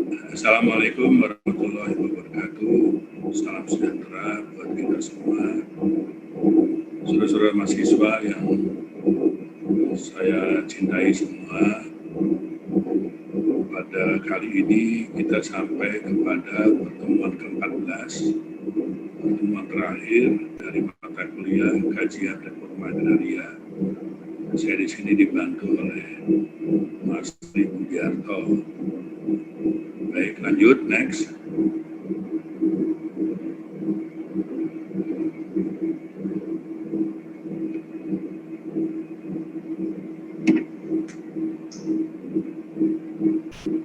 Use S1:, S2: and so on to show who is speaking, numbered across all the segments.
S1: Assalamualaikum warahmatullahi wabarakatuh. Salam sejahtera buat kita semua. Saudara-saudara mahasiswa yang saya cintai semua, pada kali ini kita sampai kepada pertemuan ke-14, pertemuan terakhir dari mata kuliah kajian reforma agraria. Saya di sini dibantu oleh Mas Tri Budiarto. Baik, lanjut, next.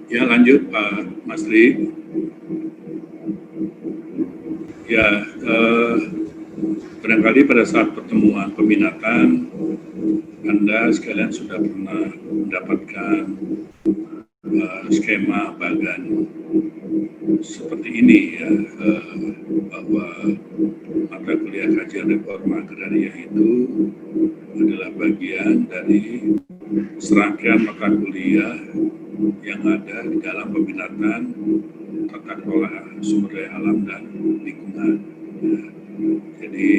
S1: Ya, lanjut Pak Mas Tri. Ya, barangkali pada saat pertemuan peminatan, Anda sekalian sudah pernah mendapatkan skema bagan seperti ini ya, bahwa mata kuliah kajian reforma agraria itu adalah bagian dari serangkaian mata kuliah yang ada di dalam peminatan tata kelola sumber daya alam dan lingkungan. Jadi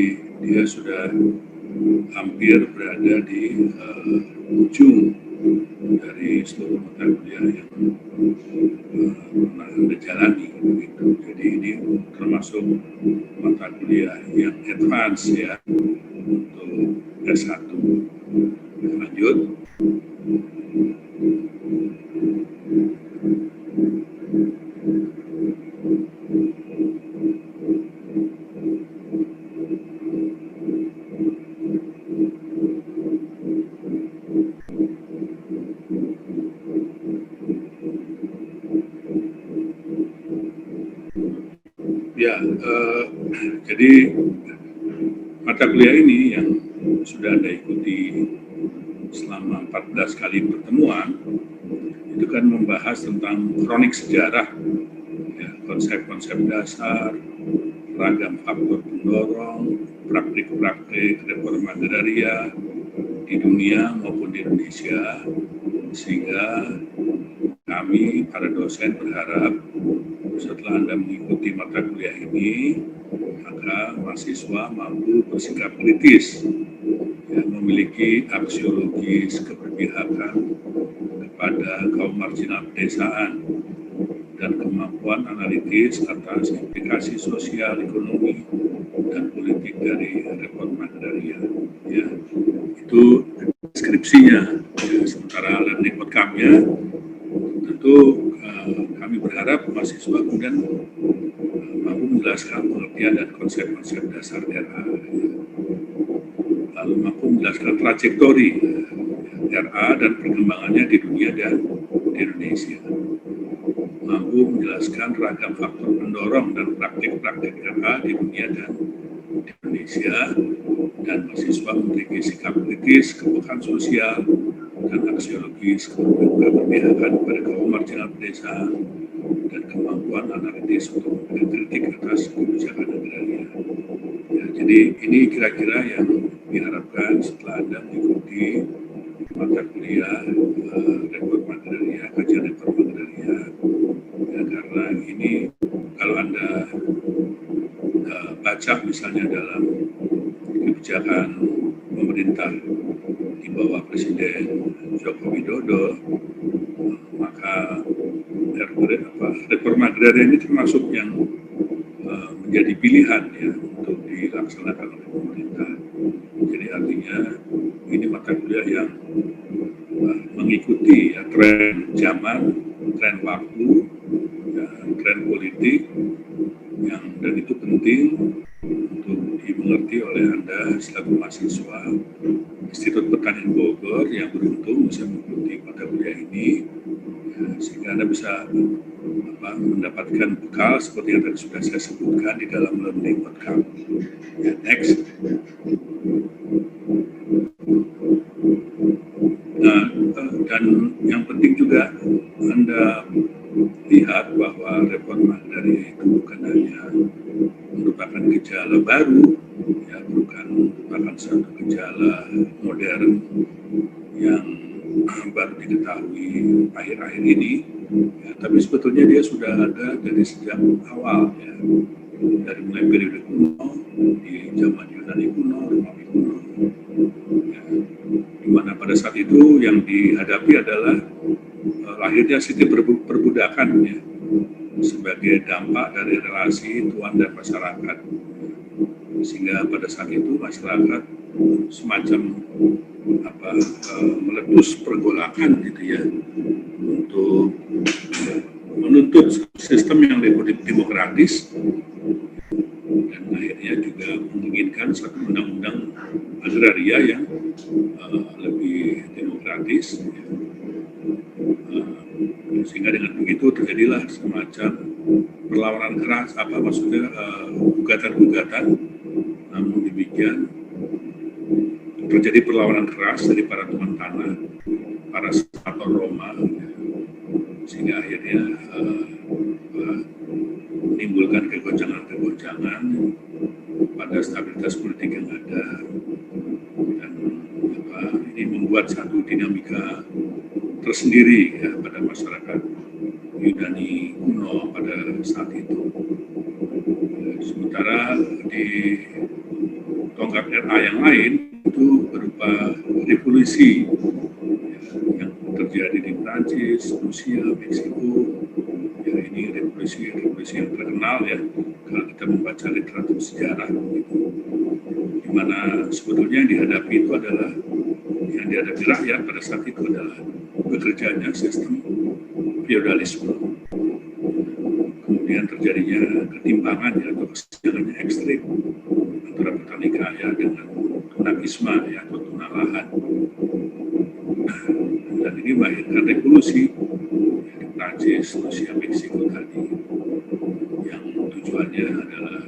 S1: dia sudah hampir berada di ujung dari seluruh mata kuliah yang pernah Anda jalani begitu. Jadi ini termasuk mata kuliah yang advance ya untuk S1. Lanjut. Ya, jadi mata kuliah ini yang sudah Anda ikuti selama 14 kali pertemuan, itu kan membahas tentang kronik sejarah, ya, konsep-konsep dasar, ragam faktor pendorong, praktik-praktik reforma agraria di dunia maupun di Indonesia, sehingga kami, para dosen, berharap setelah Anda mengikuti mata kuliah ini, maka mahasiswa mampu bersikap kritis, ya, memiliki aksiologis keberpihakan kepada kaum marginal pedesaan, dan kemampuan analitis atas implikasi sosial, ekonomi, dan politik dari reforma agraria. Ya, itu deskripsinya. Ya, sementara learning outcome-nya, tentu kami berharap mahasiswa kemudian mampu menjelaskan pengertian dan konsep-konsep dasar RA, lalu mampu menjelaskan trajektori RA dan perkembangannya di dunia dan di Indonesia, mampu menjelaskan ragam faktor pendorong dan praktik-praktik RA di dunia dan di Indonesia, dan mahasiswa memiliki sikap kritis, kepekaan sosial, dan aksiologis keberpihakan pada kaum marginal pedesaan, dan kemampuan analitis untuk memberikan kritik atas kebijakan agraria. Ya, jadi ini kira-kira yang diharapkan setelah Anda mengikuti mata kuliah reforma agraria, kajian reforma agraria. Ya, karena ini kalau Anda baca misalnya dalam kebijakan pemerintah di bawah Presiden Joko Widodo, maka reforma agraria ini termasuk yang menjadi pilihan ya untuk dilaksanakan oleh pemerintah. Jadi artinya ini mata kuliah yang mengikuti ya, tren zaman, tren waktu, ya, tren politik, dan itu penting untuk dimengerti oleh Anda selaku mahasiswa Institut Pertanian Bogor yang beruntung bisa mengikuti mata kuliah ini, ya, sehingga Anda bisa mendapatkan bekal seperti yang tadi sudah saya sebutkan di dalam learning outcome. Ya, next. Nah, dan yang penting juga Anda lihat bahwa reforma agraria itu bukan hanya merupakan gejala baru, ya, bukan merupakan satu gejala modern yang baru diketahui akhir-akhir ini, ya, tapi sebetulnya dia sudah ada dari sejak awal, ya, dari mulai periode kuno, di zaman Yunani kuno, Romawi kuno, ya, di mana pada saat itu yang dihadapi adalah lahirnya sistem perbudakan, ya, sebagai dampak dari relasi tuan dan masyarakat, sehingga pada saat itu masyarakat semacam meletus pergolakan gitu ya, untuk menuntut sistem yang lebih demokratis, dan akhirnya juga menginginkan satu undang-undang agraria yang lebih demokratis, ya. Sehingga dengan begitu terjadilah semacam perlawanan keras, gugatan-gugatan. Namun demikian terjadi perlawanan keras dari para tuan tanah, para senator Roma, sehingga akhirnya menimbulkan kegoncangan-kegoncangan pada stabilitas politik yang ada, dan ini membuat satu dinamika tersendiri, ya, pada masyarakat Yunani kuno pada saat itu. Sementara di tonggak RA yang lain itu berupa revolusi, ya, yang terjadi di Prancis, Rusia, Meksiko. Ya, ini revolusi yang terkenal, ya, kalau kita membaca literatur sejarah, gitu. Di mana sebetulnya yang dihadapi itu adalah, yang dihadapi rakyat pada saat itu adalah bekerjanya sistem feodalisme. Kemudian terjadinya ketimpangan, ya, atau kesenjangan ekstrim antara petani kaya dengan tunawisma, ya, atau tunalahan. Dan ini melahirkan revolusi, ya, di Prancis, Rusia, Meksiko tadi, yang tujuannya adalah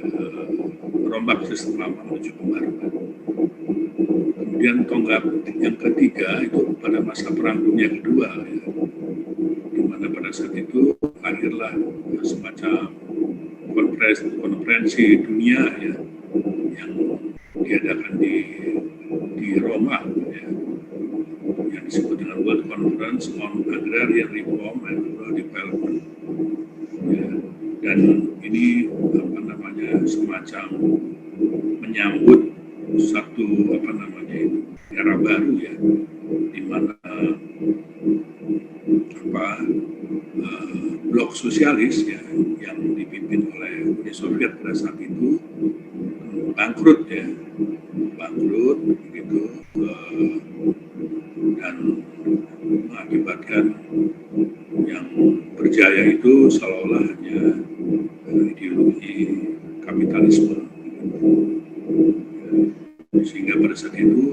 S1: merombak sistem lama menuju pembaruan. Kemudian tonggak yang ketiga itu pada masa Perang Dunia Kedua, ya, di mana pada saat itu lahirlah semacam konferensi dunia, ya, yang diadakan di Roma, ya, yang disebut dengan World Conference on Agrarian Reform and Rural Development, ya. Dan ini semacam menyambut satu era baru, ya, di mana blok sosialis, ya, yang dipimpin oleh Uni Soviet pada saat itu bangkrut begitu, dan mengakibatkan yang berjaya itu seolah-olah hanya ideologi kapitalisme, sehingga pada saat itu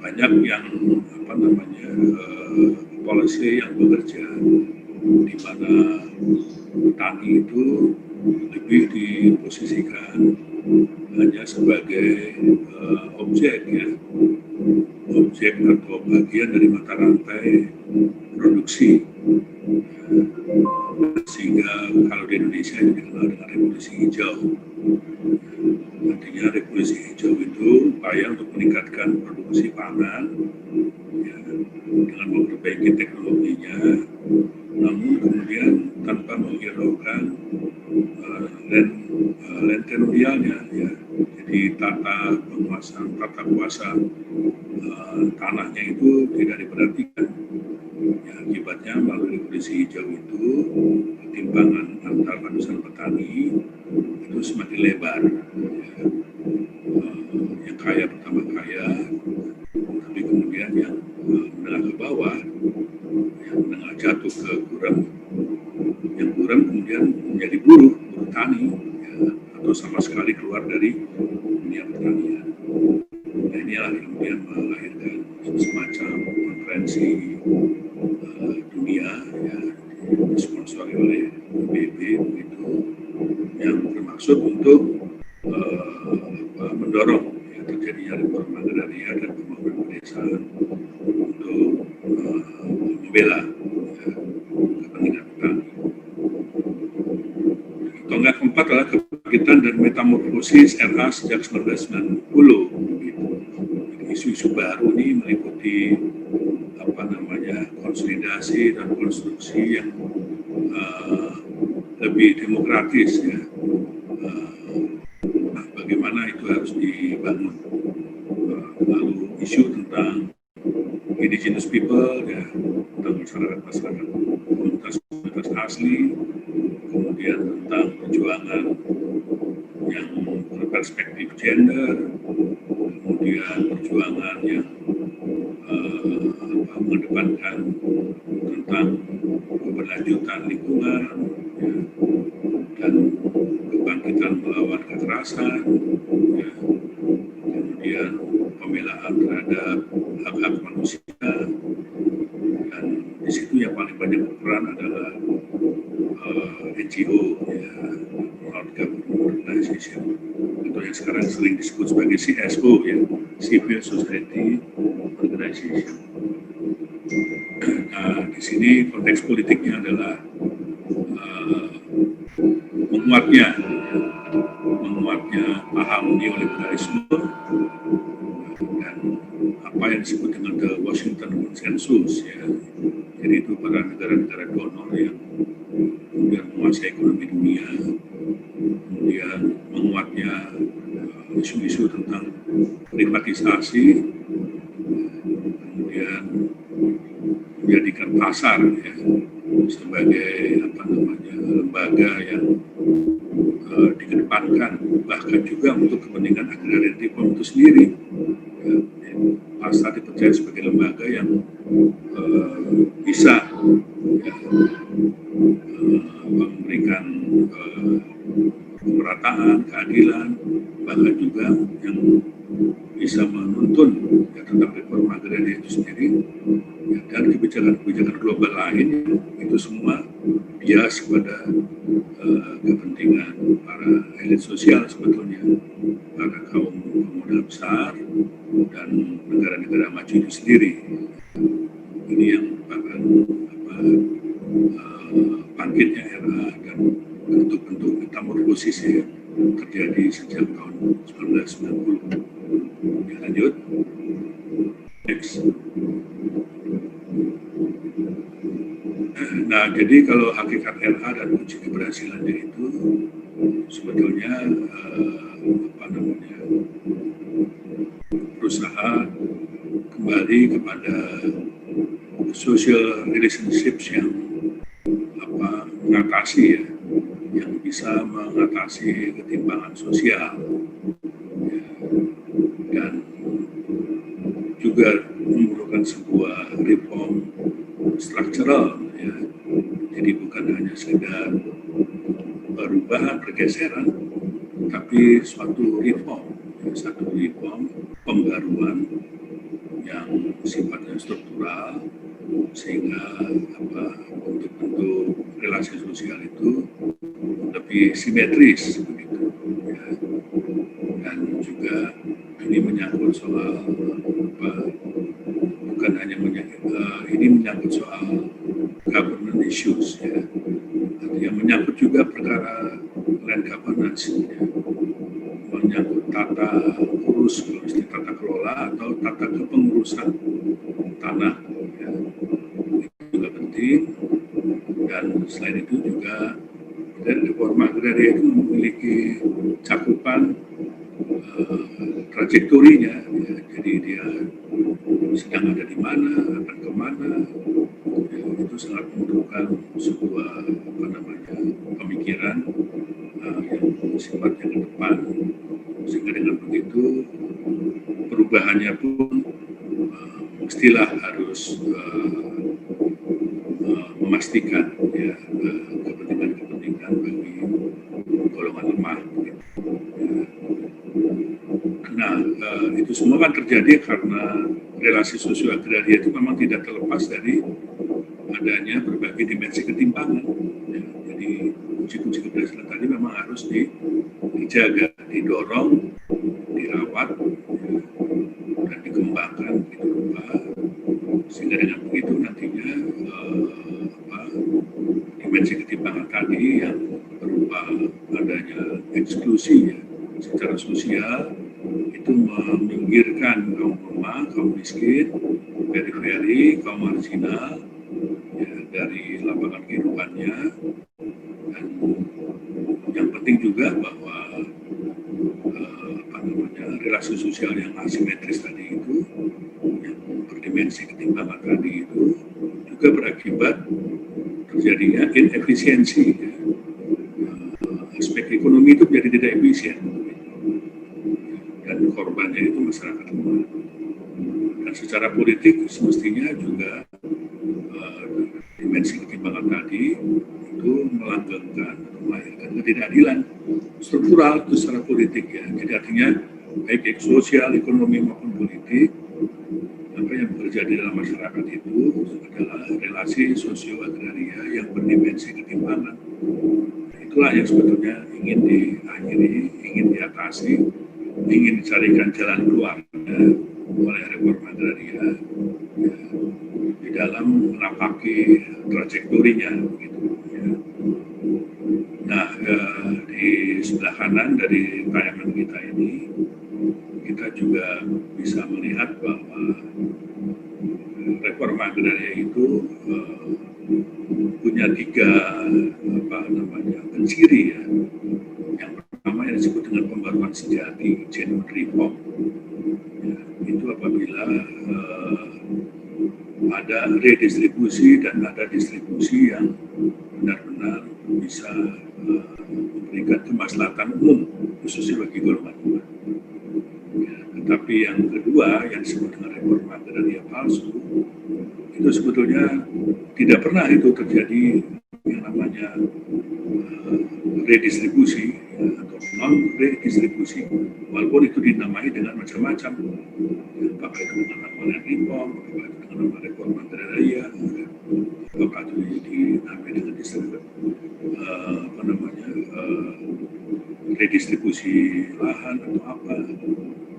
S1: banyak yang polisi yang bekerja, di mana petani itu lebih diposisikan hanya sebagai objek atau bagian dari mata rantai produksi, sehingga kalau di Indonesia itu dikenal dengan revolusi hijau. Artinya revolusi hijau itu upaya untuk meningkatkan produksi pangan, ya, dengan memperbaiki teknologinya, namun kemudian tanpa menghiraukan land tenurialnya, ya. Jadi tata kuasa tanahnya itu tidak diperhatikan. Ya, akibatnya melalui revolusi hijau itu ketimpangan antar lapisan petani itu semakin lebar, ya. Yang kaya pertama kaya, tapi kemudian yang menengah ke bawah, yang menengah jatuh ke buram, yang buram kemudian menjadi buruh tani, ya, atau sama sekali keluar dari dunia pertanian. Nah, inilah kemudian melahirkan semacam konferensi dunia, ya, disponsori oleh PBB begitu, yang bermaksud untuk mendorong, ya, terjadinya reforma agraria dan pembangunan pedesaan untuk membela, ya, kepentingan petani. Tonggak keempat adalah kebangkitan dan metamorfosis RA sejak 1990. Isu isu-isu baru ini meliputi konsolidasi dan konstruksi yang lebih demokratis ya. Bagaimana itu harus dibangun. Lalu isu tentang indigenous people ya, tentang masyarakat komunitas asli, kemudian tentang perjuangan yang berperspektif gender, kemudian perjuangan yang mengedepankan tentang keberlanjutan lingkungan ya, dan kebangkitan melawan kekerasan ya, kemudian pembelaan terhadap hak-hak manusia, dan di situ yang paling banyak berperan adalah NGO ya, non-government organization, atau yang sekarang sering disebut sebagai CSO ya, Civil Society Organization. Nah, di sini konteks politiknya adalah menguatnya paham neoliberalisme dan apa yang disebut dengan the Washington Consensus ya. Jadi itu para negara-negara donor yang kemudian menguasai ekonomi dunia, kemudian menguatnya isu-isu tentang privatisasi, kemudian menjadikan pasar ya sebagai lembaga yang dikedepankan, bahkan juga untuk kepentingan agrarian reform itu sendiri ya, pasar dipercaya sebagai lembaga yang bisa ya, memberikan pemerataan, keadilan, bahkan juga yang bisa menuntun ya, tentang reform agraria itu sendiri ya, dan kebijakan-kebijakan global lain itu semua bias pada kepentingan para elit sosial sebetulnya, para kaum pemuda besar dan negara-negara maju itu sendiri. Ini yang merupakan bangkitnya era dan bentuk-bentuk metamorfosis yang terjadi sejak tahun 1990. Ya, lanjut. Next. Nah, jadi kalau hakikat LH dan kunci keberhasilannya itu sebetulnya berusaha kembali kepada social relationships yang mengatasi ya, yang bisa mengatasi ketimpangan sosial ya, dan juga memerlukan sebuah reform struktural ya. Jadi bukan hanya sekedar perubahan pergeseran, tapi suatu reform pembaruan yang sifatnya struktural, sehingga bentuk-bentuk relasi sosial itu lebih simetris begitu ya. Dan juga ini menyangkut soal bukan hanya ini menyangkut soal governance issues ya, yang menyangkut juga perkara land governance ya, menyangkut tata kelola atau tata kepengurusan tanah ya. Itu juga penting, dan selain itu juga reforma agraria itu memiliki cakupan trajektorinya ya. Jadi dia sedang ada di mana, akan kemana ya, itu sangat memerlukan sebuah pemikiran yang sifatnya ke depan, sehingga dengan begitu perubahannya pun mestilah harus memastikan ya, kepentingan bagi golongan lemah gitu. Nah, itu semua kan terjadi karena relasi sosio-agraria itu memang tidak terlepas dari adanya berbagai dimensi ketimpangan ya. Jadi kunci-kunci keberhasilan tadi memang harus dijaga, didorong, dirawat ya, dan dikembangkan gitu, sehingga dengan begitu nantinya dimensi ketimpangan tadi yang berupa adanya eksklusi ya, secara sosial itu meminggirkan kaum lemah, kaum miskin, periferi, kaum marginal ya, dari lapangan kehidupannya. Dan yang penting juga bahwa relasi sosial yang asimetris tadi itu, yang berdimensi ketimpangan tadi itu juga berakibat terjadinya inefisiensi. Ya. Aspek ekonomi itu menjadi tidak efisien dan korbannya itu masyarakat lemah. Dan secara politik semestinya juga dimensi ketimpangan tadi itu melanggengkan atau melahirkan ketidakadilan struktural itu secara politik ya. Jadi artinya baik sosial, ekonomi maupun politik, apa yang terjadi dalam masyarakat itu adalah relasi sosio-agraria yang berdimensi ketimpangan. Itulah yang sebetulnya ingin diakhiri, ingin diatasi, ingin dicarikan jalan keluarnya oleh reforma agraria ya, di dalam menapaki trajektorinya begitu ya. Nah, di sebelah kanan dari tayangan kita ini kita juga bisa melihat bahwa reforma agraria itu punya tiga penciri ya. Yang pertama yang disebut dengan pembaruan sejati, genuine reform. Ya, itu apabila ada redistribusi dan ada distribusi yang benar-benar bisa memberikan kemaslahatan umum khususnya bagi golongan lemah. Ya, tetapi yang kedua yang disebut dengan reforma agraria palsu itu sebetulnya tidak pernah itu terjadi yang namanya redistribusi ya, atau non-redistribusi, walaupun itu dinamai dengan macam-macam, apakah itu dengan nama reform, apakah itu dengan nama reforma agraria, apakah itu dinamai dengan redistribusi lahan atau apa,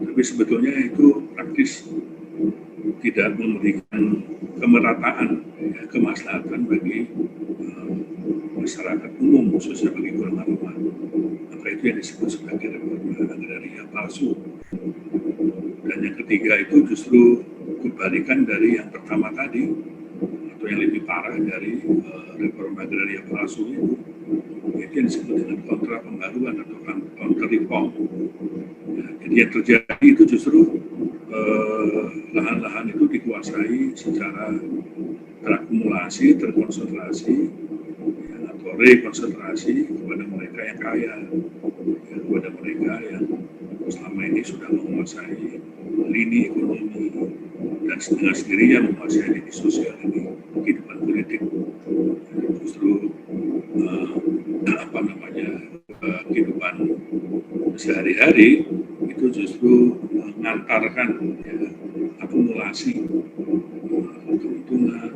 S1: tapi sebetulnya itu praktis tidak memberikan kemerataan, ya, kemaslahatan bagi masyarakat umum, khususnya bagi golongan lemah. Maka itu yang disebut sebagai reforma agraria palsu. Dan yang ketiga itu justru kebalikan dari yang pertama tadi, atau yang lebih parah dari reforma agraria palsu itu yang disebut dengan kontra pembaruan atau counter reform. Ya, jadi yang terjadi itu justru lahan-lahan itu dikuasai secara terakumulasi, terkonsentrasi, ya, atau rekonsentrasi kepada mereka yang kaya, ya, kepada mereka yang selama ini sudah menguasai lini ekonomi dan dengan sendirinya menguasai lini sosial ini, kehidupan politik. Justru kehidupan sehari-hari itu justru mengantarkan ya, akumulasi keuntungan,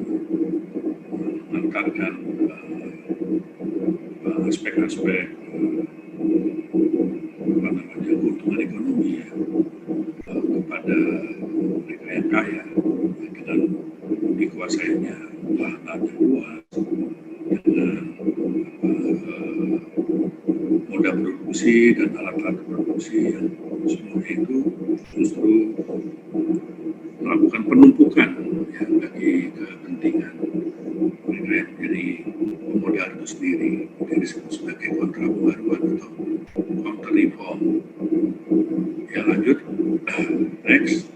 S1: mengantarkan aspek-aspek keuntungan ekonomi ya, kepada mereka yang kaya dengan dikuasainya lahan yang luas, dengan moda produksi dan alat-alat produksi yang semuanya itu justru melakukan penumpukan ya, bagi kepentingan mereka yang menjadi pemodal itu sendiri, yang disebut sebagai kontra pembaruan atau counter reform. Ya lanjut, next.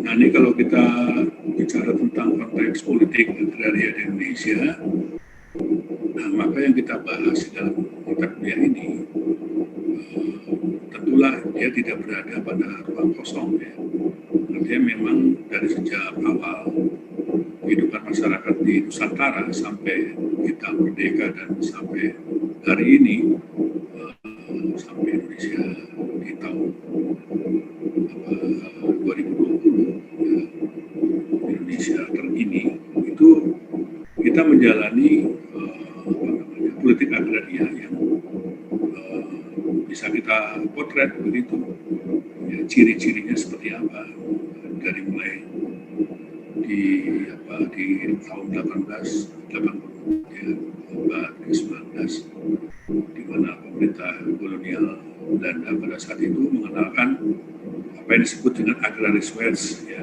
S1: Nah ini kalau kita bicara tentang konteks politik agraria di Indonesia, nah maka yang kita bahas dalam mata kuliah ini tentulah dia tidak berada pada ruang kosong ya. Artinya memang dari sejak awal kehidupan masyarakat di Nusantara sampai kita merdeka dan sampai hari ini, sampai Indonesia di tahun 2020 ya, Indonesia terkini itu kita menjalani politik agraria yang bisa kita potret begitu ya, ciri-cirinya seperti apa, dari mulai di tahun 1880 ya, abad ke-19, di mana pemerintah kolonial Belanda pada saat itu mengenalkan apa yang disebut dengan agrariswet ya,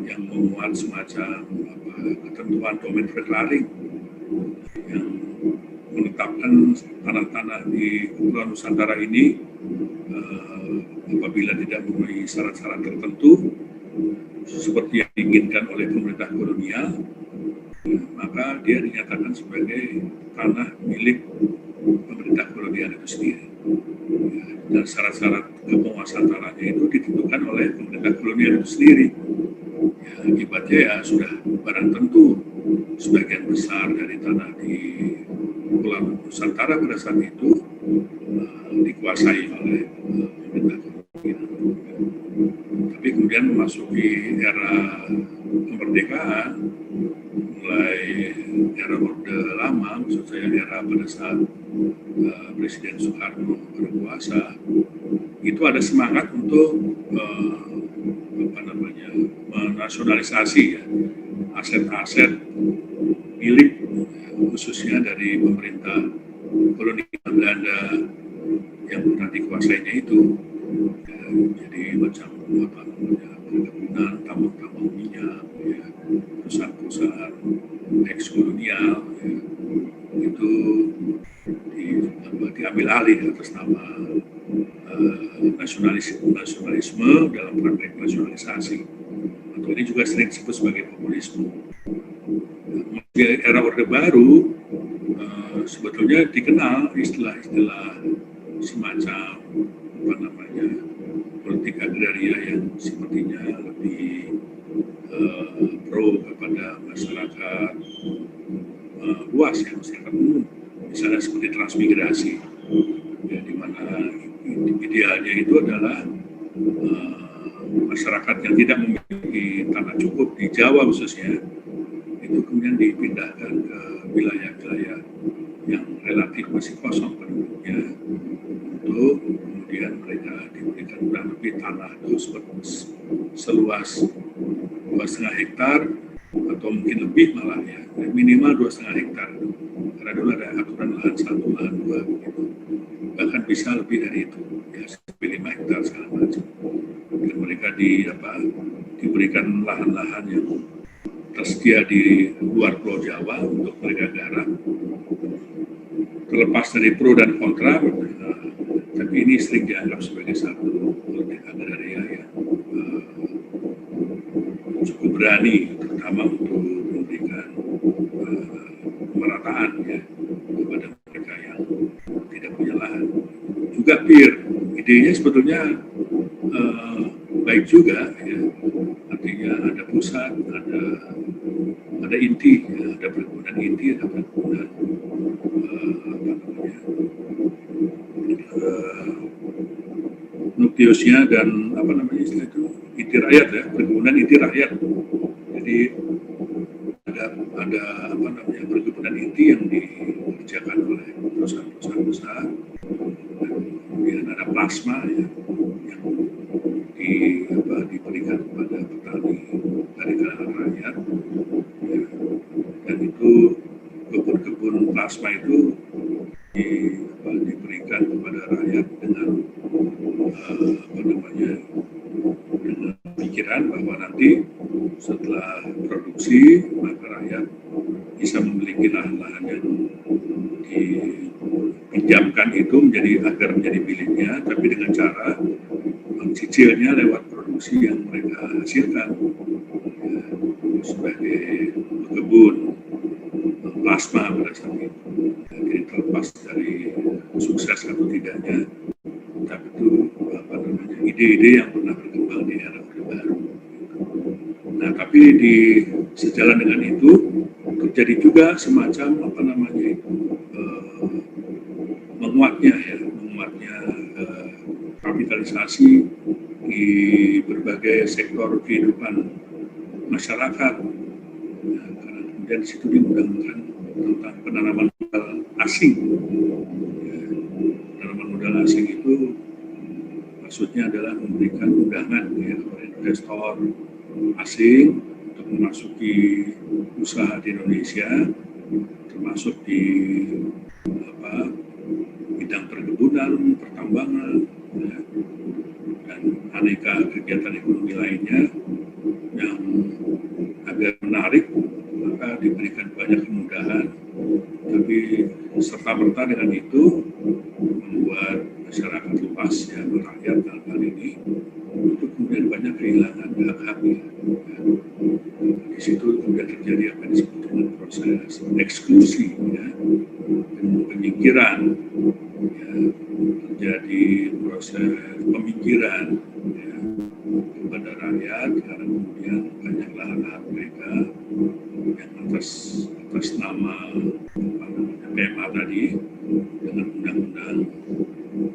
S1: yang memuat semacam ketentuan domain verklaring yang menetapkan tanah-tanah di Kepulauan Nusantara ini apabila tidak memenuhi syarat-syarat tertentu seperti yang diinginkan oleh pemerintah kolonial, maka dia dinyatakan sebagai tanah milik pemerintah kolonial itu sendiri. Dan syarat-syarat penguasaan tanahnya itu ditentukan oleh pemerintah kolonial itu sendiri. Ya, akibatnya ya sudah barang tentu sebagian besar dari tanah di Pulau Nusantara pada saat itu dikuasai oleh pemerintah kolonial. Tapi kemudian memasuki era kemerdekaan, mulai era Orde Lama, maksud saya era pada saat Presiden Soekarno berkuasa, itu ada semangat untuk menasionalisasi ya, aset-aset milik khususnya dari pemerintah kolonial Belanda yang pernah dikuasainya itu. Ya, jadi macam perkebunan, tambang-tambang minyak, ya, perusahaan-perusahaan ekskolonial, ya, itu diambil alih atas nama nasionalisme dalam praktek nasionalisasi. Atau ini juga sering disebut sebagai populisme. Di era Orde Baru sebetulnya dikenal istilah-istilah semacam politik agraria yang sepertinya lebih pro kepada masyarakat luas ya, masyarakat umum, misalnya seperti transmigrasi ya, di mana idealnya itu adalah masyarakat yang tidak memiliki tanah cukup di Jawa khususnya itu kemudian dipindahkan ke wilayah-wilayah yang relatif masih kosong penduduknya untuk kemudian mereka diberikan kurang lebih tanah itu seluas 2,5 hektar atau mungkin lebih malah ya, minimal 2,5 hektar karena dulu ada aturan lahan 1, lahan 2 begitu, bahkan bisa lebih dari itu ya, sampai 5 hektar segala macam. Dan mereka diberikan lahan-lahan yang tersedia di luar Pulau Jawa untuk mereka garap. Terlepas dari pro dan kontra, tapi ini sering dianggap sebagai satu politik agraria yang cukup berani, terutama untuk memberikan pemerataan ya kepada mereka yang tidak punya lahan. Juga idenya sebetulnya baik juga ya, artinya ada pusat, ada inti, ya, ada perkebunan inti, ada perkebunan nukleusnya dan istilah itu inti rakyat ya, perkebunan inti rakyat. Jadi ada perkebunan inti yang dikerjakan oleh perusahaan-perusahaan besar, kemudian ada plasma ya, yang diberikan kepada petani dari kalangan rakyat ya. Dan itu kebun-kebun plasma itu diberikan kepada rakyat dengan dengan pikiran bahwa nanti setelah produksi maka rakyat bisa memiliki lahan-lahan yang dipinjamkan itu agar menjadi miliknya, tapi dengan cara mencicilnya lewat produksi yang mereka hasilkan ya, sebagai kebun plasma pada saat itu. Jadi terlepas dari sukses atau tidaknya, tapi itu ide-ide yang pernah berkembang di era Orde Baru. Nah, tapi sejalan dengan itu terjadi juga semacam menguatnya kapitalisasi di berbagai sektor kehidupan masyarakat. Nah, karena kemudian di situ diundangkan tentang penanaman modal asing. Ya, penanaman modal asing itu maksudnya adalah memberikan undangan ya, kepada investor asing untuk memasuki usaha di Indonesia, termasuk di bidang perkebunan, pertambangan, ya, dan aneka kegiatan ekonomi lainnya yang agar menarik, maka diberikan banyak kemudahan. Tapi serta-merta dengan itu membuat masyarakat luas, ya, rakyat dalam hal ini, itu kemudian banyak kehilangan hak-haknya. Di situ kemudian terjadi apa yang disebut dengan proses eksklusi, ya, penyingkiran, ya, terjadi proses pemikiran, ya, kepada rakyat, karena kemudian banyak lahan-lahan mereka yang atas nama PMA tadi dengan undang-undang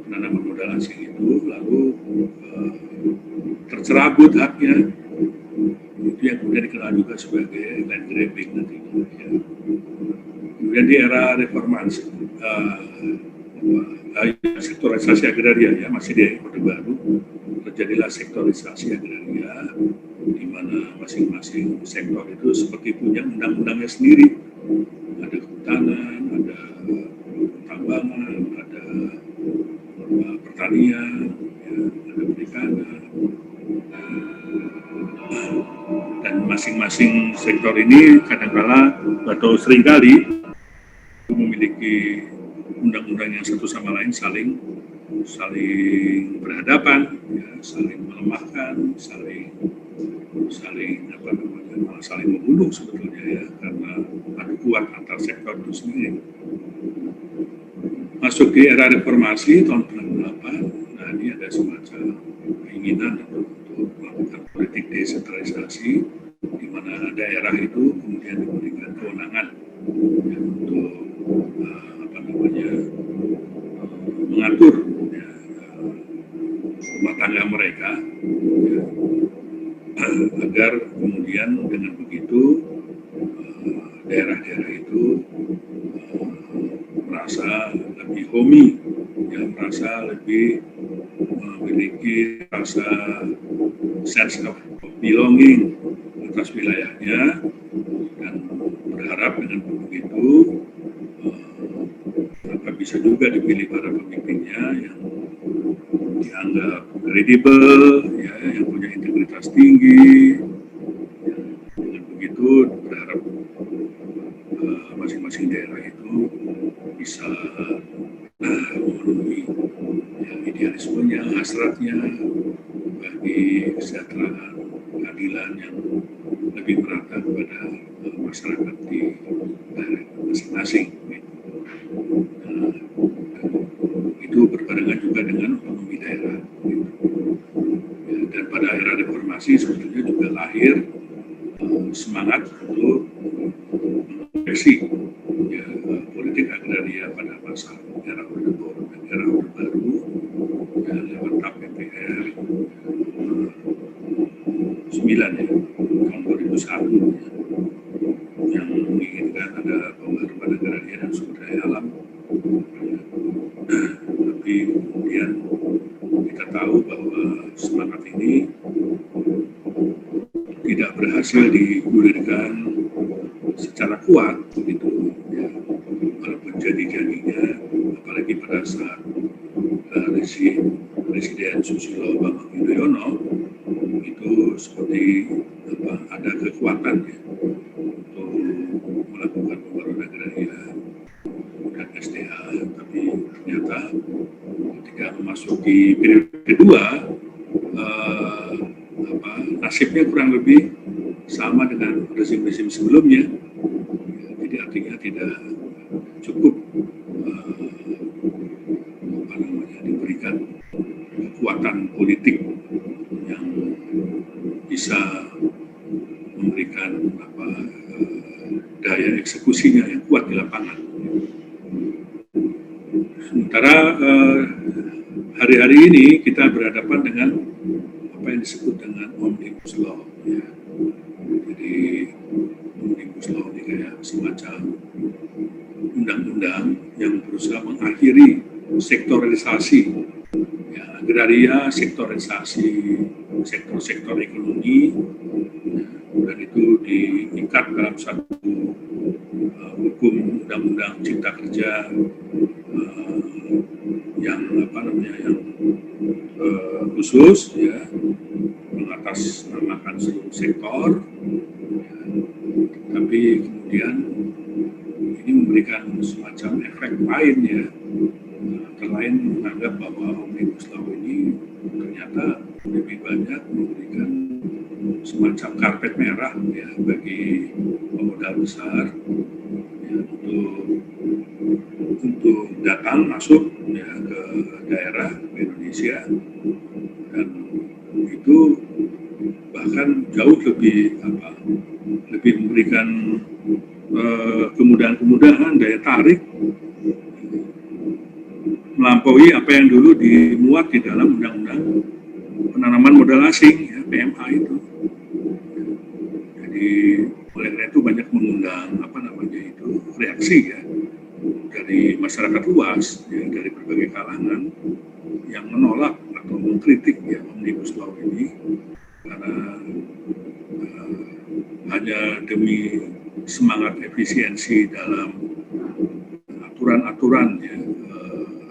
S1: penanaman modal asing itu lalu tercerabut haknya, itu yang kemudian dikenal juga sebagai land grabbing nantinya. Ya. Kemudian di era reformasi, sektorisasi agraria, ya, masih di Orde Baru terjadilah sektorisasi agraria, di mana masing-masing sektor itu seperti punya undang-undangnya sendiri. Ada kehutanan, ada pertambangan, ada pertanian, ya, ada perikanan, dan masing-masing sektor ini kadang-kala atau seringkali memiliki undang-undang yang satu sama lain saling berhadapan, ya, saling melemahkan, saling membunuh sebetulnya, ya, karena adu kuat antar sektor itu sendiri. Masuk di era reformasi tahun 98, nah ini ada semacam keinginan untuk melakukan politik desentralisasi, di mana daerah itu kemudian diberikan kewenangan, ya, untuk mengatur, ya, rumah tangga mereka, ya, agar kemudian dengan begitu daerah-daerah itu merasa lebih homey, ya, merasa lebih memiliki rasa sense of belonging atas wilayahnya, dan berharap dengan begitu maka bisa juga dipilih para pemimpinnya yang dianggap kredibel, ya, yang punya integritas tinggi. Ya, dengan begitu berharap masing-masing daerah itu bisa memenuhi, ya, idealismenya, hasratnya bagi kesejahteraan, keadilan yang lebih merata kepada masyarakat di daerah masing-masing. Nah, itu berbarengan juga dengan otonomi daerah. Ya, dan pada era reformasi sebetulnya juga lahir semangat untuk mengoreksi, ya, politik agraria pada masa era Orde Baru, ya, lewat TAP MPR 9, ya, tahun 2001, ya, yang menginginkan ada pembaruan agraria dan sumber daya alam. Tapi kemudian kita tahu bahwa semangat ini tidak berhasil digulirkan secara kuat, begitu, ya, walaupun jadi-jadinya, apalagi pada saat Presiden Susilo Bambang Yudhoyono itu seperti ada kekuatan, ya, untuk melakukan pembaruan agraria dan SDA, tapi ternyata ketika memasuki periode kedua, nasibnya kurang lebih sama dengan rezim-rezim sebelumnya. Jadi artinya tidak cukup diberikan kekuatan politik yang bisa memberikan daya eksekusinya yang kuat di lapangan. Sementara hari-hari ini kita berhadapan dengan apa yang disebut dengan Omnibus Law, ya. Jadi Omnibus Law ini kayak semacam undang-undang yang berusaha mengakhiri sektorisasi, ya, agraria, sektorisasi sektor-sektor ekonomi, ya, dan itu di dalam satu hukum undang-undang cipta kerja yang khusus ya, mengatasnamakan seluruh sektor, ya. Tapi kemudian ini memberikan semacam efek lain ya, selain menganggap bahwa Omnibus Law ini ternyata lebih banyak memberikan semacam karpet merah ya bagi pemodal besar ya, untuk datang masuk ya, ke daerah Indonesia, dan itu bahkan jauh lebih memberikan kemudahan-kemudahan daya tarik melampaui apa yang dulu dimuat di dalam undang-undang penanaman modal asing ya, PMA itu. Jadi oleh karena itu banyak mengundang reaksi ya dari masyarakat luas ya, dari berbagai kalangan yang menolak atau mengkritik ya Omnibus Law ini karena hanya demi semangat efisiensi dalam aturan-aturan ya,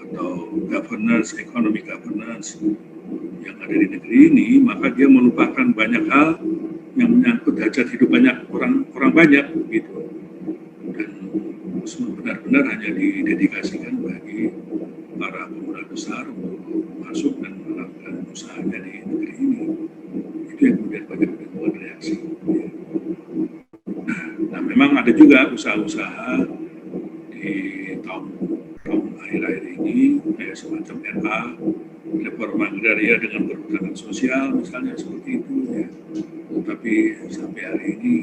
S1: atau governance, economic governance yang ada di negeri ini, maka dia melupakan banyak hal yang menyangkut hajat hidup banyak orang banyak gitu, dan benar-benar hanya didedikasikan bagi para pemodal besar untuk masuk dan melakukan usahanya di negeri ini. Itu yang kemudian banyak membuat reaksi. Nah, memang ada juga usaha-usaha di tahun akhir-akhir ini kayak semacam RA, reforma agraria dengan perhutanan sosial misalnya seperti itu ya. Tetapi sampai hari ini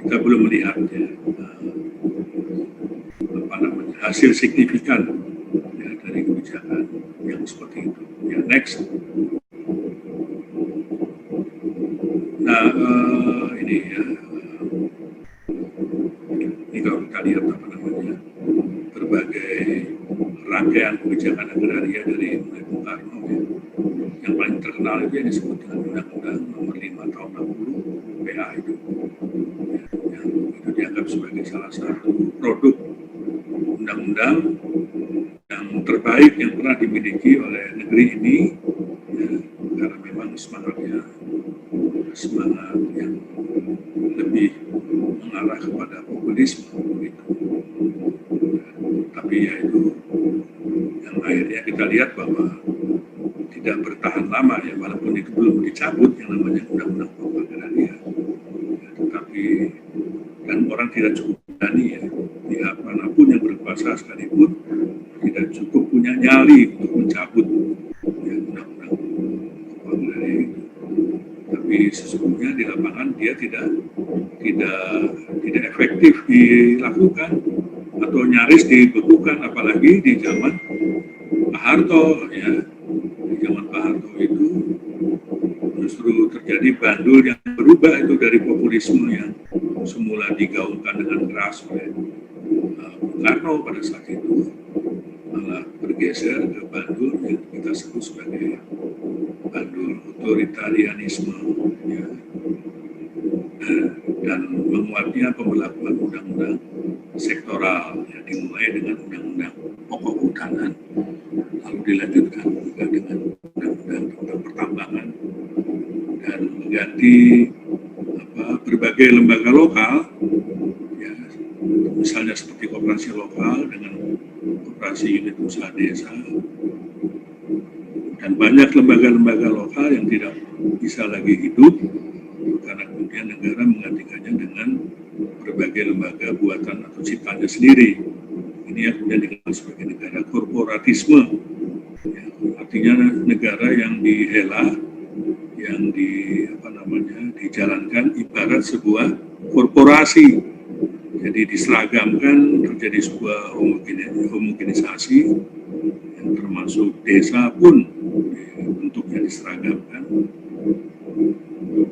S1: kita belum melihat ya, hasil signifikan ya, dari kebijakan yang seperti itu. Ya, next. Nah, ini ya, ini kalau kita lihat berbagai rangkaian kebijakan agraria dari mulai Bung Karno ya, yang paling terkenal itu yang disebut dengan Undang-Undang Nomor 5 Tahun 60 PA itu, ya, yang itu dianggap sebagai salah satu produk undang-undang yang terbaik yang pernah dimiliki oleh negeri ini ya, karena memang semangatnya semangat yang lebih mengarah kepada populisme gitu. Tapi ya itu yang akhirnya kita lihat bahwa tidak bertahan lama ya, walaupun itu belum dicabut yang namanya undang-undang pokok agraria ya, tetapi dan orang tidak cukup berani ya, pihak manapun yang berkuasa sekalipun tidak cukup punya nyali untuk mencabut ya, undang-undang pokok agraria itu. Tapi sesungguhnya di lapangan dia tidak efektif dilakukan atau nyaris dibekukan, apalagi di zaman Pak Harto ya. Di zaman Pak Harto itu justru terjadi bandul yang berubah itu dari populisme yang semula digaungkan dengan keras oleh Bung Karno pada saat itu, malah bergeser ke bandul yang kita sebut sebagai bandul otoritarianisme ya. Dan menguatnya pemberlakuan undang-undang sektoral ya, dimulai dengan undang-undang pokok kehutanan, lalu dilanjutkan juga dengan undang-undang tentang pertambangan, dan mengganti berbagai lembaga lokal ya, misalnya seperti koperasi lokal dengan koperasi unit usaha desa, dan banyak lembaga-lembaga lokal yang tidak bisa lagi hidup karena kemudian negara menggantikannya dengan berbagai lembaga buatan atau ciptanya sendiri. Ini yang kemudian dikenal sebagai negara korporatisme ya, artinya negara yang dihela, yang dijalankan ibarat sebuah korporasi. Jadi diseragamkan, terjadi sebuah homogenisasi yang termasuk desa pun bentuknya diseragamkan,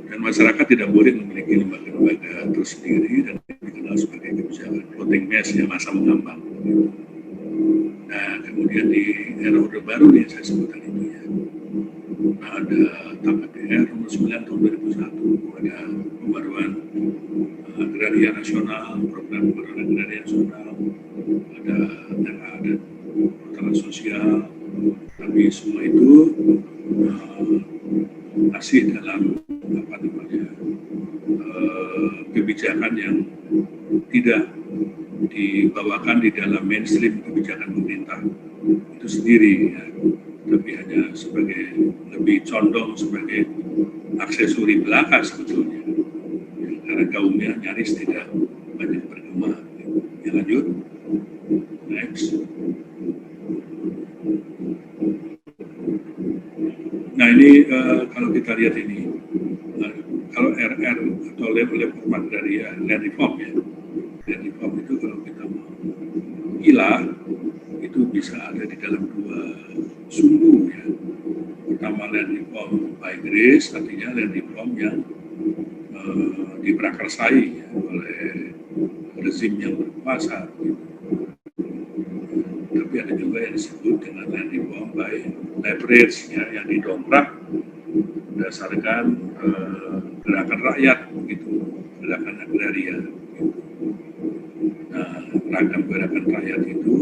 S1: dan masyarakat tidak boleh memiliki lembaga-lembaga tersendiri dan dikenal sebagai kebijakan floating mess ya, masa mengambang. Nah kemudian di era Orde Baru yang saya sebutkan itu ya, ada TAP-MPR nomor 9 tahun 2001, ada pembaruan agraria nasional, program pembaruan agraria nasional, ada RA dan perhutanan sosial, tapi semua itu masih dalam kebijakan yang tidak dibawakan di dalam mainstream kebijakan pemerintah itu sendiri, ya. Tapi hanya sebagai lebih condong sebagai aksesori belaka sebetulnya, karena kaumnya nyaris tidak banyak bergema. Ya, lanjut, next. Nah ini kalau kita lihat ini, kalau RR atau level agraria land reform, ya, land reform itu kalau kita mau gila itu bisa ada di dalam dua sumbu, ya. Pertama land reform by grace, artinya land reform yang diprakarsai, ya, oleh rezim yang berkuasa, gitu. Tapi ada juga yang disebut dengan land reform by leverage, ya, yang didongkrak berdasarkan gerakan rakyat, begitu, gerakan agraria. Gitu. Nah, ragam gerakan rakyat itu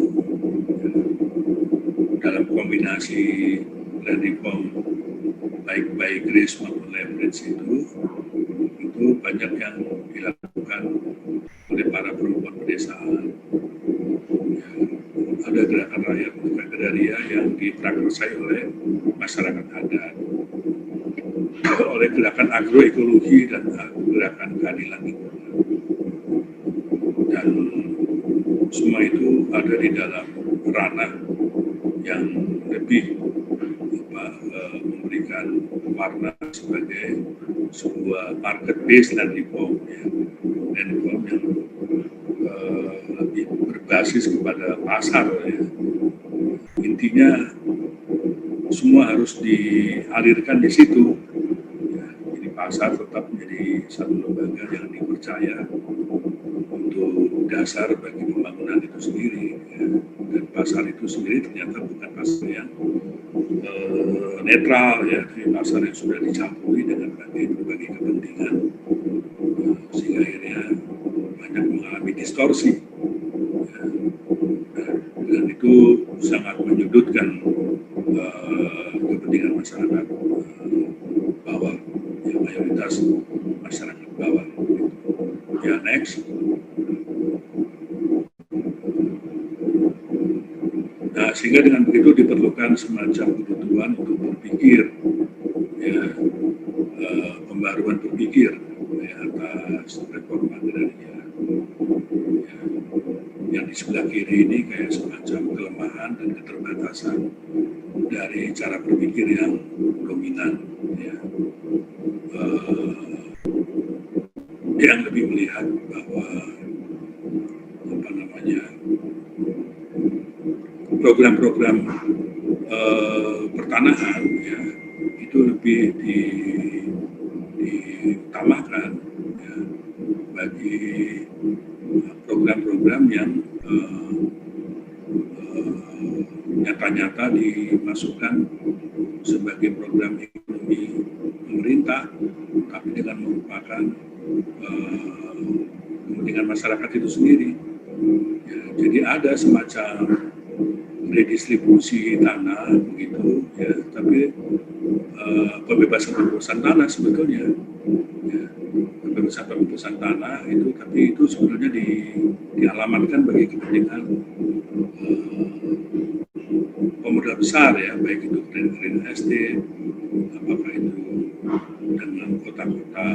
S1: dalam kombinasi land reform baik by grace maupun leverage itu banyak yang dilakukan oleh para perempuan pedesaan. Ya, ada gerakan rakyat agraria yang diprakarsai oleh masyarakat adat, oleh gerakan agroekologi dan gerakan keadilan lingkungan. Dan semua itu ada di dalam ranah yang lebih memberikan warna sebagai sebuah market based land reform, ya. Land reform yang lebih berbasis kepada pasar, ya. Intinya semua harus dialirkan di situ, ya. Jadi pasar tetap menjadi satu lembaga yang dipercaya untuk dasar bagi pembangunan itu sendiri, ya. Dan pasar itu sendiri ternyata bukan pasar yang netral, ya, tapi pasar yang sudah dicampuri dengan berbagai kepentingan, sehingga akhirnya banyak mengalami distorsi, ya. Dan itu sangat menyudutkan kepentingan masyarakat bawah, ya, mayoritas masyarakat bawah. Ya, next. Nah, sehingga dengan begitu diperlukan semacam kebutuhan untuk berpikir, ya, pembaruan berpikir, ya, atas reform agraria. Ya, yang di sebelah kiri ini kayak semacam kelemahan dan keterbatasan dari cara berpikir yang dominan, ya. Yang lebih melihat bahwa program-program pertanahan, ya, itu lebih diutamakan, ya, bagi program-program yang nyata-nyata dimasukkan sebagai program ekonomi pemerintah, tapi dengan merupakan kepentingan masyarakat itu sendiri. Ya, jadi ada semacam redistribusi tanah, begitu, ya, tapi pembebasan tanah sebetulnya, ya, pembebasan tanah itu, tapi itu sebetulnya dialamatkan bagi kepentingan pemodal besar, ya, baik itu green estate, apakah itu dengan kota-kota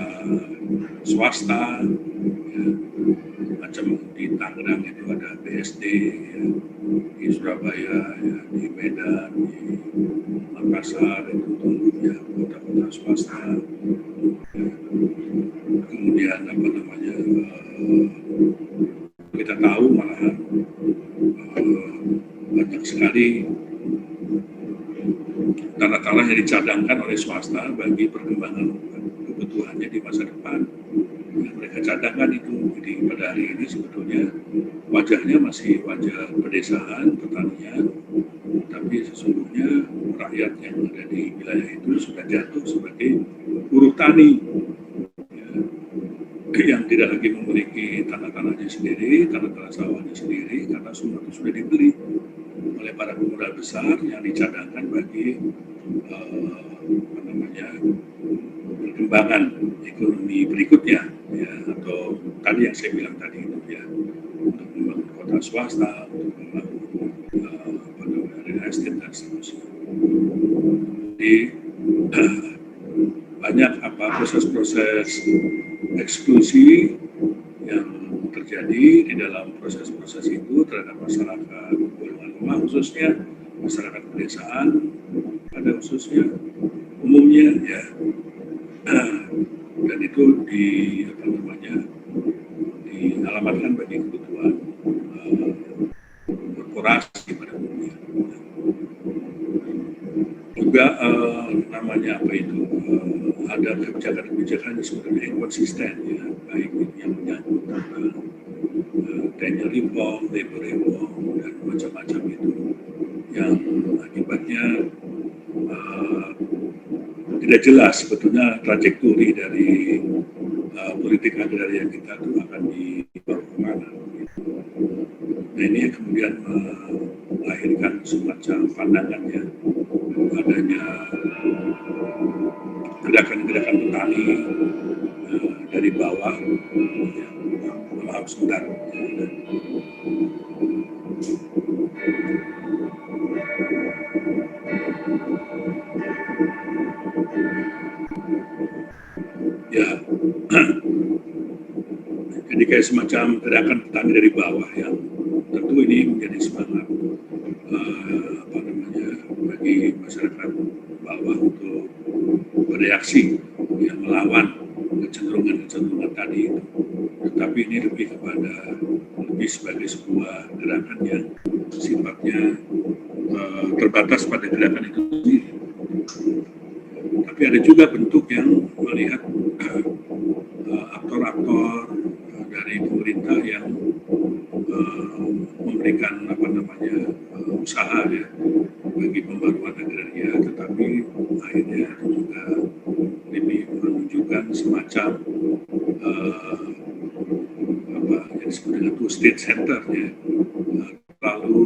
S1: swasta, ya, macam di Tangerang itu ada BSD, ya, di Surabaya, ya, di Medan, di Makassar itu tumbuhnya kota-kota swasta, ya. Kemudian kita tahu malahan banyak sekali tanah-tanah yang dicadangkan oleh swasta bagi perkembangan kebutuhannya di masa depan. Yang mereka cadangkan itu, jadi pada hari ini sebetulnya wajahnya masih wajah pedesaan, pertanian, Tapi sesungguhnya rakyat yang ada di wilayah itu sudah jatuh sebagai buruh tani, yang tidak lagi memiliki tanah-tanahnya sendiri, tanah-tanah sawahnya sendiri, karena semua itu sudah dibeli oleh para pemuda besar yang dicadangkan bagi perkembangan ekonomi berikutnya, ya, atau tadi yang saya bilang tadi itu, ya, untuk membangun kota swasta, untuk membangun real estate dan seterusnya. Jadi banyak proses-proses eksklusi yang terjadi di dalam proses-proses itu terhadap masyarakat golongan lemah, khususnya masyarakat pedesaan pada khususnya umumnya, ya, dan itu dialamatkan bagi kebutuhan korporasi pada umumnya. Juga ada kebijakan-kebijakan yang sebenarnya inkonsisten, ya, baik yang menyangkut tenure reform, labor reform, dan macam-macam itu, yang akibatnya tidak jelas sebetulnya trajektori dari politik agraria kita itu akan dibawa kemana. Nah, ini kemudian melahirkan semacam pandangan, ya, adanya gerakan-gerakan petani dari bawah, ya, maaf sebentar. Ya, jadi kayak semacam gerakan petani dari bawah, yang tentu ini menjadi semangat bagi masyarakat bawah untuk bereaksi, yang melawan kecenderungan tadi itu. Tetapi ini lebih sebagai sebuah gerakan yang sifatnya terbatas pada gerakan itu sendiri. Tapi ada juga bentuk yang melihat aktor-aktor dari pemerintah yang memberikan usaha, ya, bagi pembaruan agraria, tetapi akhirnya juga lebih menunjukkan semacam yang disebut dengan two-state center, ya, lalu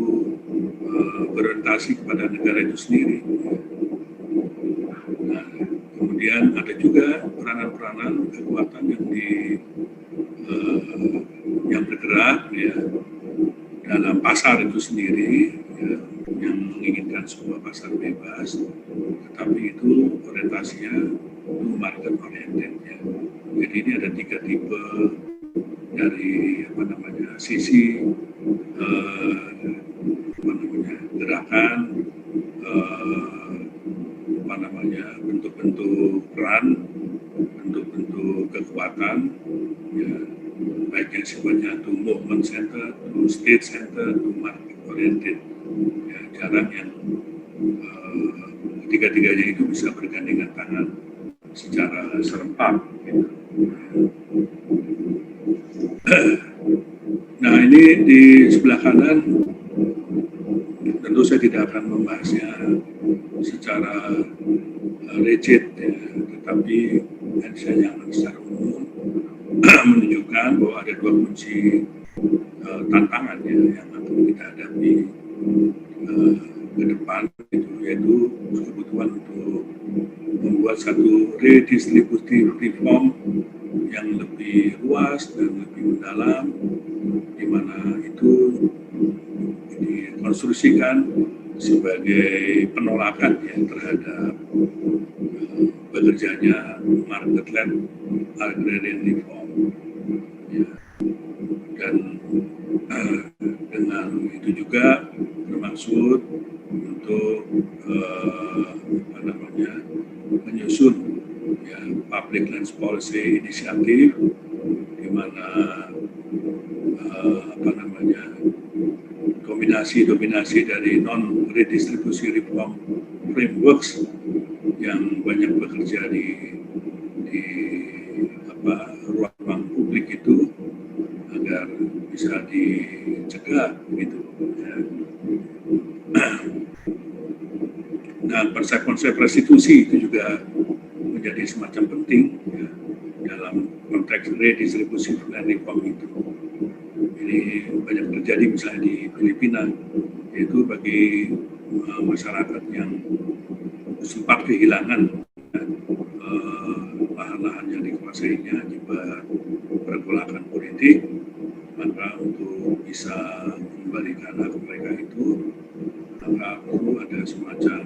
S1: berorientasi kepada negara itu sendiri. Nah, kemudian ada juga peranan-peranan kekuatan yang bergerak, ya, dalam pasar itu sendiri, ya, yang menginginkan sebuah pasar bebas, tetapi itu orientasinya itu market oriented, ya. Jadi ini ada 3 tipe dari sisi gerakan, bentuk-bentuk peran, bentuk-bentuk kekuatan, ya, baik yang sifatnya itu movement center, itu state center, itu market oriented, ya, jarang yang ketiga-tiganya itu bisa bergandengan tangan secara serempak, gitu. Nah, ini di sebelah kanan tentu saya tidak akan membahasnya secara rigid, ya, tetapi saya jangan secara umum menunjukkan bahwa ada 2 kunci tantangan, ya, yang akan kita hadapi ke depan, yaitu kebutuhan untuk membuat satu redistributif reform yang lebih luas dan lebih mendalam, di mana itu dikonstruksikan sebagai penolakan, ya, terhadap bekerjanya market-led agrarian reform, ya. Dan dengan itu juga bermaksud untuk menyusun, ya, public lands policy inisiatif, di mana dominasi dari non-redistribusi reform frameworks yang banyak bekerja di ruang publik itu agar bisa dicegah, gitu, ya. Nah, konsep-konsep restitusi itu juga menjadi semacam penting ya, dalam konteks redistribusi dan reform itu. Ini banyak terjadi misalnya di Filipina, yaitu bagi masyarakat yang sempat kehilangan lahan-lahan yang dikuasainya akibat pergolakan politik, maka untuk bisa mengembalikan hak mereka itu, maka perlu ada semacam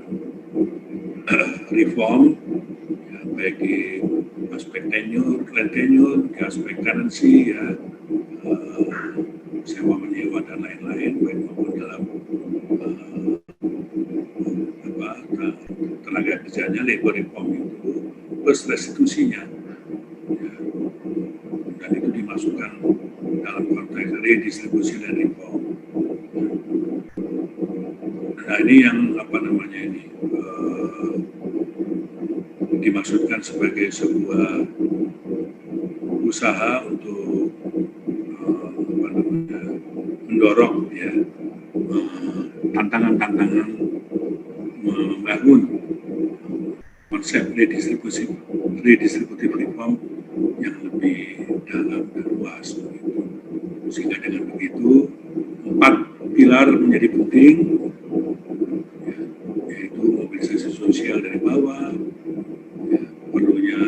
S1: reform, ya, baik di aspek tenure, land tenure, di aspek currency, ya, sewa menyewa dan lain-lain, baik maupun dalam tenaga kerjanya, labor reform itu, plus restitusinya, ya, dan itu dimasukkan dalam konteks redistribusi dan reform. Nah, ini yang dimaksudkan sebagai sebuah usaha untuk mendorong ya tantangan-tantangan membangun konsep redistributif reform yang lebih dalam dan luas, sehingga dengan begitu 4 pilar menjadi penting, ya, yaitu mobilisasi sosial dari bawah, ya, perlunya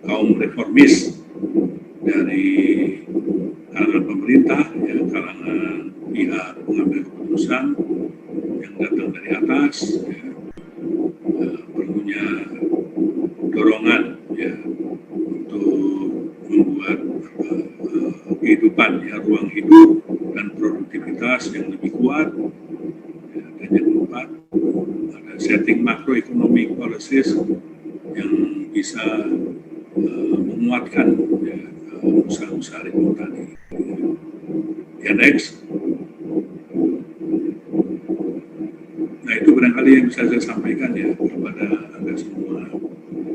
S1: kaum reformis dari kalangan pemerintah, ya, kalangan pihak pengambil keputusan yang datang dari atas, ya, perlunya dorongan ya untuk membuat kehidupan, ya, ruang hidup dan produktivitas yang lebih kuat, ya, dan yang keempat ada setting macroeconomic policies yang bisa menguatkan ya, usaha-usaha reform tadi. Ya, next. Nah, itu barangkali yang bisa saya sampaikan ya kepada Anda semua.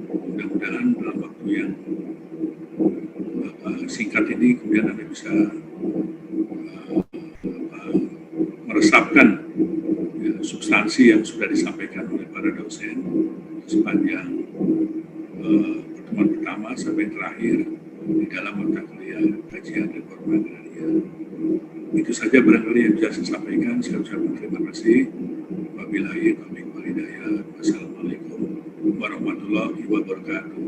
S1: Mudah-mudahan dalam waktu yang singkat ini kemudian Anda bisa meresapkan ya, substansi yang sudah disampaikan oleh para dosen sepanjang pertemuan pertama sampai terakhir di dalam mata kuliah kajian reforma agraria. Itu saja barangkali yang bisa saya sampaikan. Saya ucapkan terima kasih. Wabillahi taufiq wal hidayah. Wassalamualaikum warahmatullahi wabarakatuh.